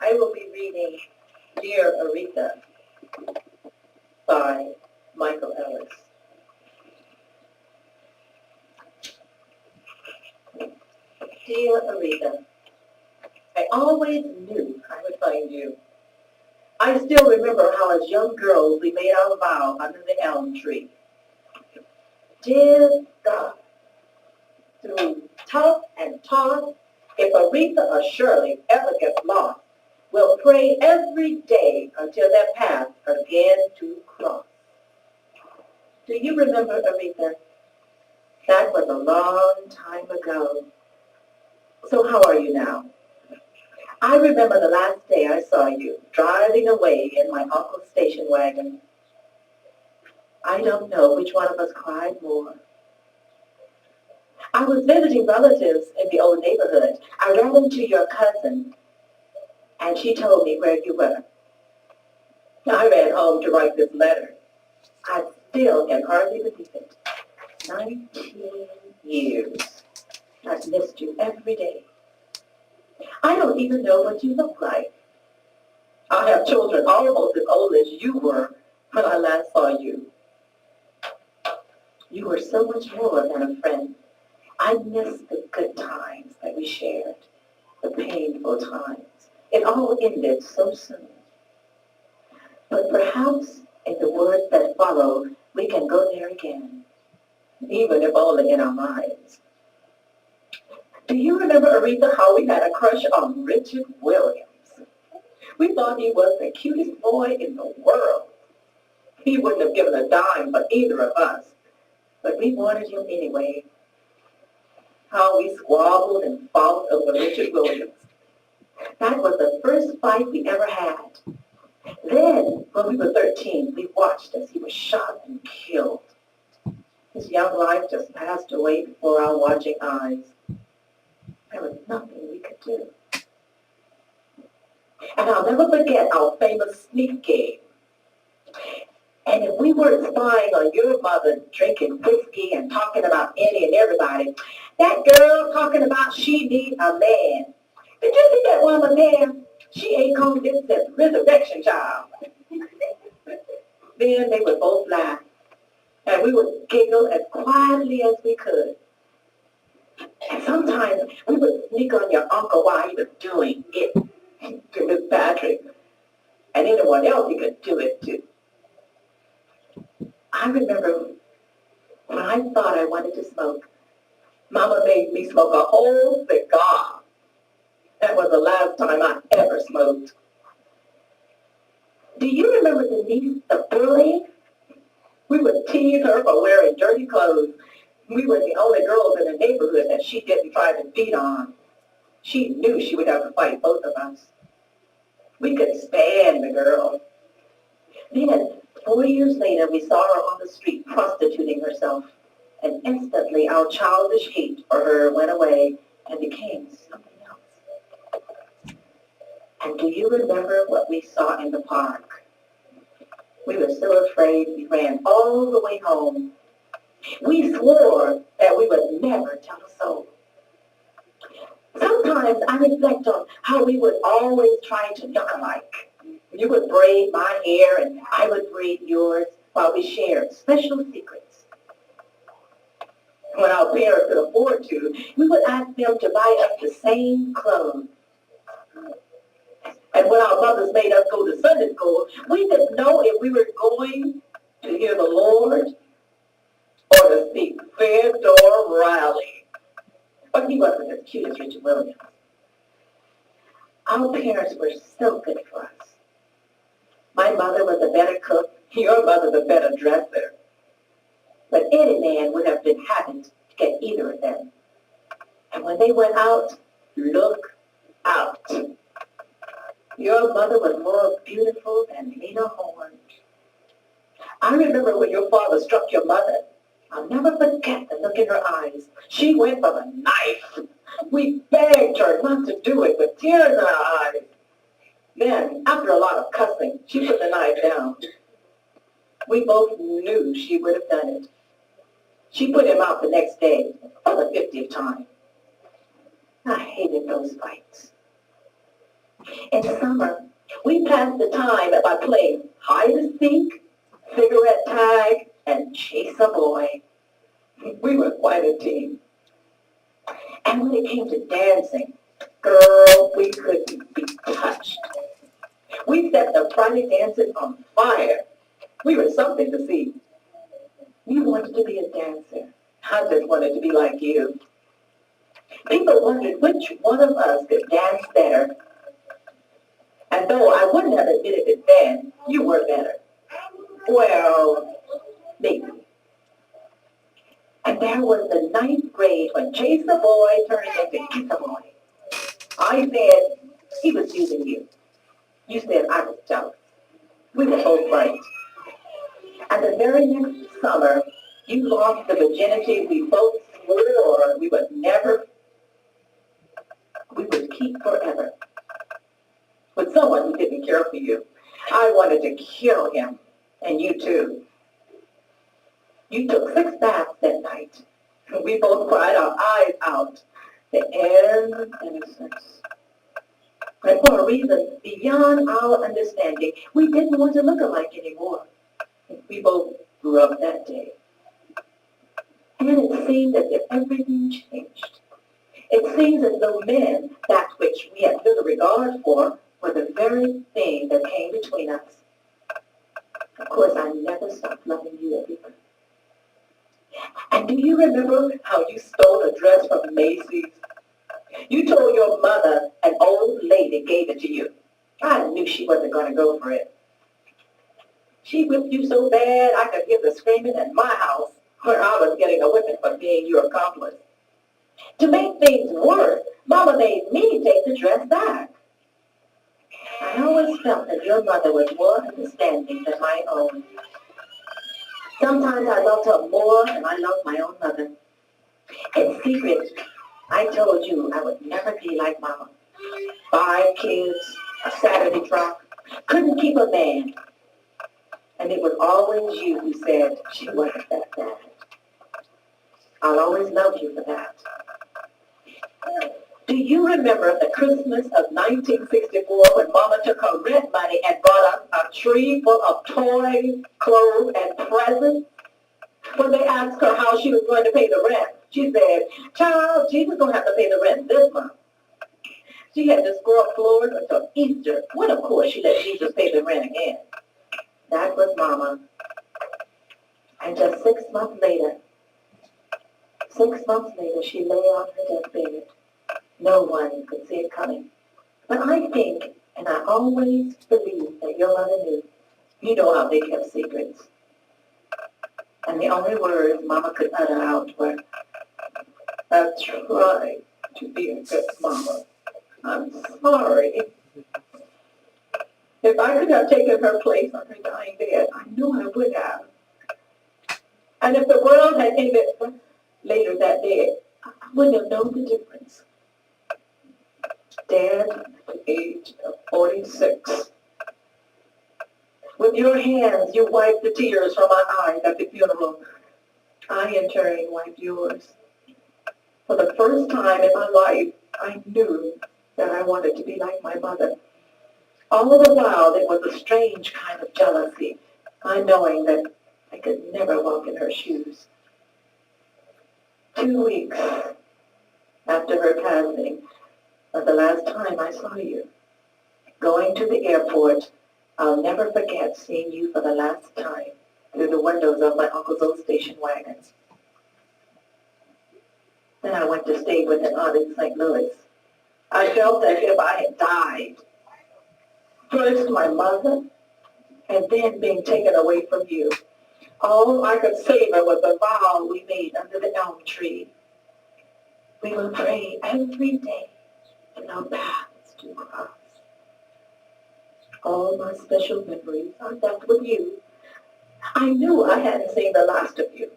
I will be reading Dear Aretha by Michael Ellis. Dear Aretha, I always knew I would find you. I still remember how as young girls we made our vow under the elm tree. Dear God, through tough and toss, if Aretha or Shirley ever gets lost, we'll pray every day until their paths again to cross. Do you remember, Aretha? That was a long time ago. So how are you now? I remember the last day I saw you driving away in my uncle's station wagon. I don't know which one of us cried more. I was visiting relatives in the old neighborhood. I ran into your cousin, and she told me where you were. I ran home to write this letter. I still can hardly believe it. 19 years. I've missed you every day. I don't even know what you look like. I have children almost as old as you were when I last saw you. You were so much more than a friend. I miss the good times that we shared, the painful times. It all ended so soon. But perhaps in the words that follow, we can go there again, even if only in our minds. Do you remember, Aretha, how we had a crush on Richard Williams? We thought he was the cutest boy in the world. He wouldn't have given a dime for either of us, but we wanted him anyway. How we squabbled and fought over Richard Williams. That was the first fight we ever had. Then, when we were 13, we watched as he was shot and killed. His young life just passed away before our watching eyes. There was nothing we could do. And I'll never forget our famous sneak game. And if we weren't spying on your mother drinking whiskey and talking about any and everybody, that girl talking about she need a man. Did you see that woman there? She ain't called this since Resurrection Child. Then they would both laugh, and we would giggle as quietly as we could. And sometimes we would sneak on your uncle while he was doing it to Miss Patrick, and anyone else he could do it to. I remember when I thought I wanted to smoke, Mama made me smoke a whole cigar. That was the last time I ever smoked. Do you remember Denise, the bully? We would tease her for wearing dirty clothes. We were the only girls in the neighborhood that she didn't try to beat on. She knew she would have to fight both of us. We could stand the girl. Then, 4 years later, we saw her on the street prostituting herself, and instantly our childish hate for her went away and became something else. And do you remember what we saw in the park? We were so afraid we ran all the way home. We swore that we would never tell a soul. Sometimes I reflect on how we would always try to look alike. You would braid my hair and I would braid yours while we shared special secrets. When our parents could afford to, we would ask them to buy us the same clothes. And when our mothers made us go to Sunday school, we didn't know if we were going to hear the Lord or to see Theodore Riley. But he wasn't as cute as Richard Williams. Our parents were so good for us. My mother was a better cook, your mother was a better dresser. But any man would have been happy to get either of them. And when they went out, look out. Your mother was more beautiful than Lena Horne. I remember when your father struck your mother. I'll never forget the look in her eyes. She went for the knife. We begged her not to do it with tears in our eyes. Then, after a lot of cussing, she put the knife down. We both knew she would have done it. She put him out the next day for the 50th time. I hated those fights. In summer, we passed the time by playing hide and seek, cigarette tag, and chase a boy. We were quite a team. And when it came to dancing, girl, we couldn't be touched. We set the Friday dances on fire. We were something to see. You wanted to be a dancer. I just wanted to be like you. People wondered which one of us could dance better. And though I wouldn't have admitted it then, you were better. Well, maybe. And there was the ninth grade when Chase the Boy turned into Kiss the Boy. I said he was using you. You said I was jealous. We were both right. And the very next summer, you lost the virginity we both swore we would keep forever. With someone who didn't care for you. I wanted to kill him, and you too. You took 6 baths that night. We both cried our eyes out. The end of innocence. And for a reason beyond our understanding, we didn't want to look alike anymore. We both grew up that day. And it seemed as if everything changed. It seems as though men, that which we had little regard for, were the very thing that came between us. Of course, I never stopped loving you, Aretha. And do you remember how you stole a dress from Macy's? You told your mother an old lady gave it to you. I knew she wasn't going to go for it. She whipped you so bad I could hear the screaming at my house, where I was getting a whipping for being your accomplice. To make things worse, Mama made me take the dress back. I always felt that your mother was more understanding than my own. Sometimes I loved her more than I loved my own mother. In secret, I told you I would never be like Mama. 5 kids, a Saturday truck, couldn't keep a man. And it was always you who said she wasn't that bad. I'll always love you for that. Do you remember the Christmas of 1964 when Mama took her rent money and bought us a tree full of toys, clothes, and presents? When they asked her how she was going to pay the rent, she said, "Child, Jesus going to have to pay the rent this month." She had to scrub floors until Easter, when of course she let Jesus pay the rent again. That was Mama. And just 6 months later, she lay on her deathbed. No one could see it coming. But I think, and I always believe that your mother knew. You know how they kept secrets. And the only words Mama could utter out were, "I've tried to be a good mama. I'm sorry." If I could have taken her place on her dying bed, I know I would have. And if the world had ended later that day, I wouldn't have known the difference. Dead at the age of 46. With your hands, you wiped the tears from my eyes at the funeral. I, in turn, wiped yours. For the first time in my life, I knew that I wanted to be like my mother. All the while, there was a strange kind of jealousy, I knowing that I could never walk in her shoes. 2 weeks after her passing was the last time I saw you. Going to the airport, I'll never forget seeing you for the last time through the windows of my uncle's old station wagon. Then I went to stay with an aunt in St. Louis. I felt as if I had died. First my mother, and then being taken away from you. All I could savor was the vow we made under the elm tree. We will pray every day in our paths to cross. All my special memories are left with you. I knew I hadn't seen the last of you.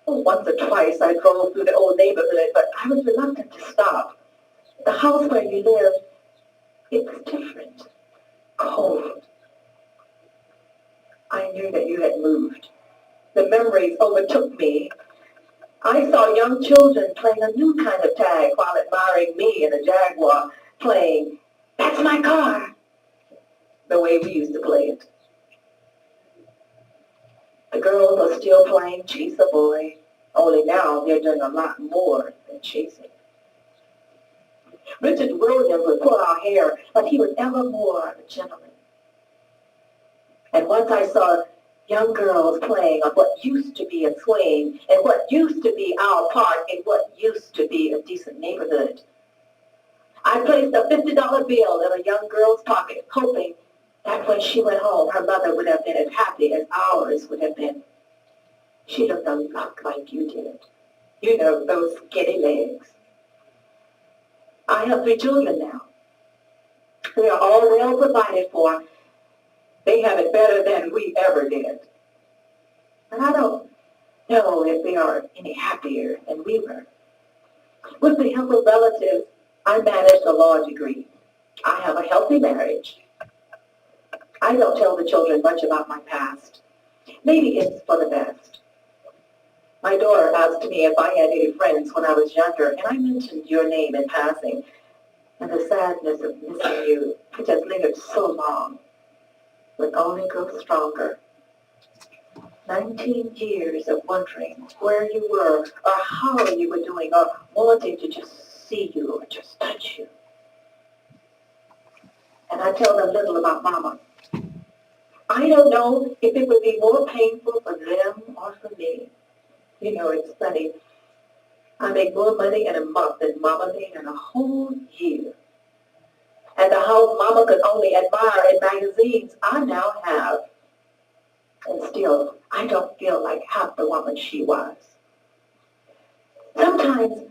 Once or twice I drove through the old neighborhood, but I was reluctant to stop. The house where you lived, it was different, cold. I knew that you had moved. The memories overtook me. I saw young children playing a new kind of tag while admiring me in a Jaguar playing That's my car. The way we used to play it. The girls are still playing Chase a Boy, only now they're doing a lot more than chasing. Richard Williams would pull our hair, but he was ever more a gentleman. And once I saw young girls playing on what used to be a swing and what used to be our park and what used to be a decent neighborhood. I placed a $50 bill in a young girl's pocket, hoping that when she went home, her mother would have been as happy as ours would have been. She looked a lot like you did. You know, those skinny legs. I have 3 children now. They are all well provided for. They have it better than we ever did. And I don't know if they are any happier than we were. With the help of relatives, I managed a law degree. I have a healthy marriage. I don't tell the children much about my past. Maybe it's for the best. My daughter asked me if I had any friends when I was younger, and I mentioned your name in passing, and the sadness of missing you, which has lingered so long, would only grow stronger. 19 years of wondering where you were, or how you were doing, or wanting to just see you or just touch you. And I tell them little about Mama. I don't know if it would be more painful for them or for me. You know, it's funny. I make more money in a month than Mama made in a whole year. And the house Mama could only admire in magazines, I now have. And still, I don't feel like half the woman she was. Sometimes,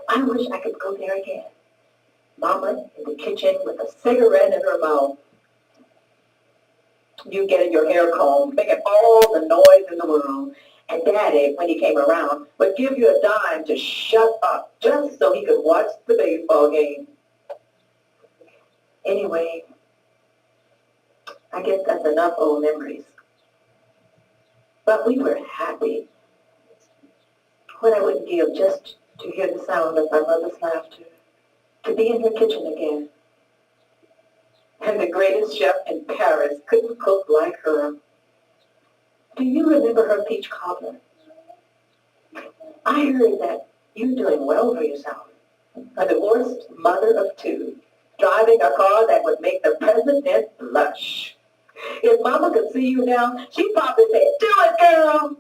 I wish I could go there again. Mama in the kitchen with a cigarette in her mouth. You getting your hair combed, making all the noise in the world. And Daddy, when he came around, would give you a dime to shut up just so he could watch the baseball game. Anyway, I guess that's enough old memories. But we were happy. What I would give just to hear the sound of my mother's laughter, to be in her kitchen again. And the greatest chef in Paris couldn't cook like her. Do you remember her peach cobbler? I heard that you're doing well for yourself. A divorced mother of 2, driving a car that would make the president blush. If Mama could see you now, she'd probably say, "Do it, girl!"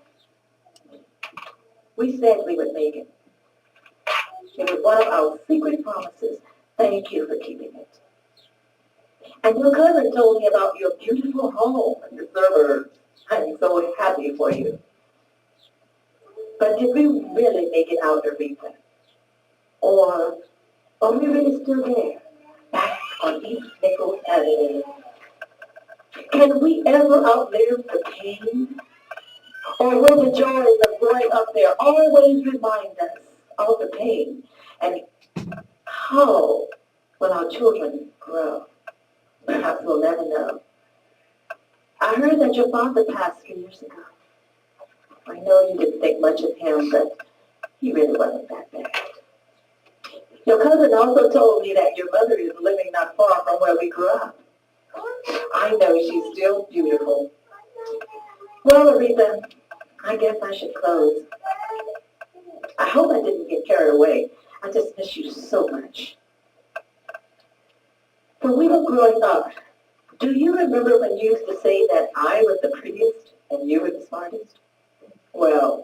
We said we would make it. It was one of our secret promises. Thank you for keeping it. And your cousin told me about your beautiful home in the suburbs. I'm so happy for you. But did we really make it out, Aretha? Or are we really still there, back on East Nichols Avenue? Can we ever outlive the pain? Or will the joys of growing up there always remind us of the pain? And how will our children grow? Perhaps we'll never know. I heard that your father passed 3 years ago. I know you didn't think much of him, but he really wasn't that bad. Your cousin also told me that your mother is living not far from where we grew up. I know she's still beautiful. Well, Aretha, I guess I should close. I hope I didn't get carried away. I just miss you so much. When we were growing up, do you remember when you used to say that I was the prettiest and you were the smartest? Well,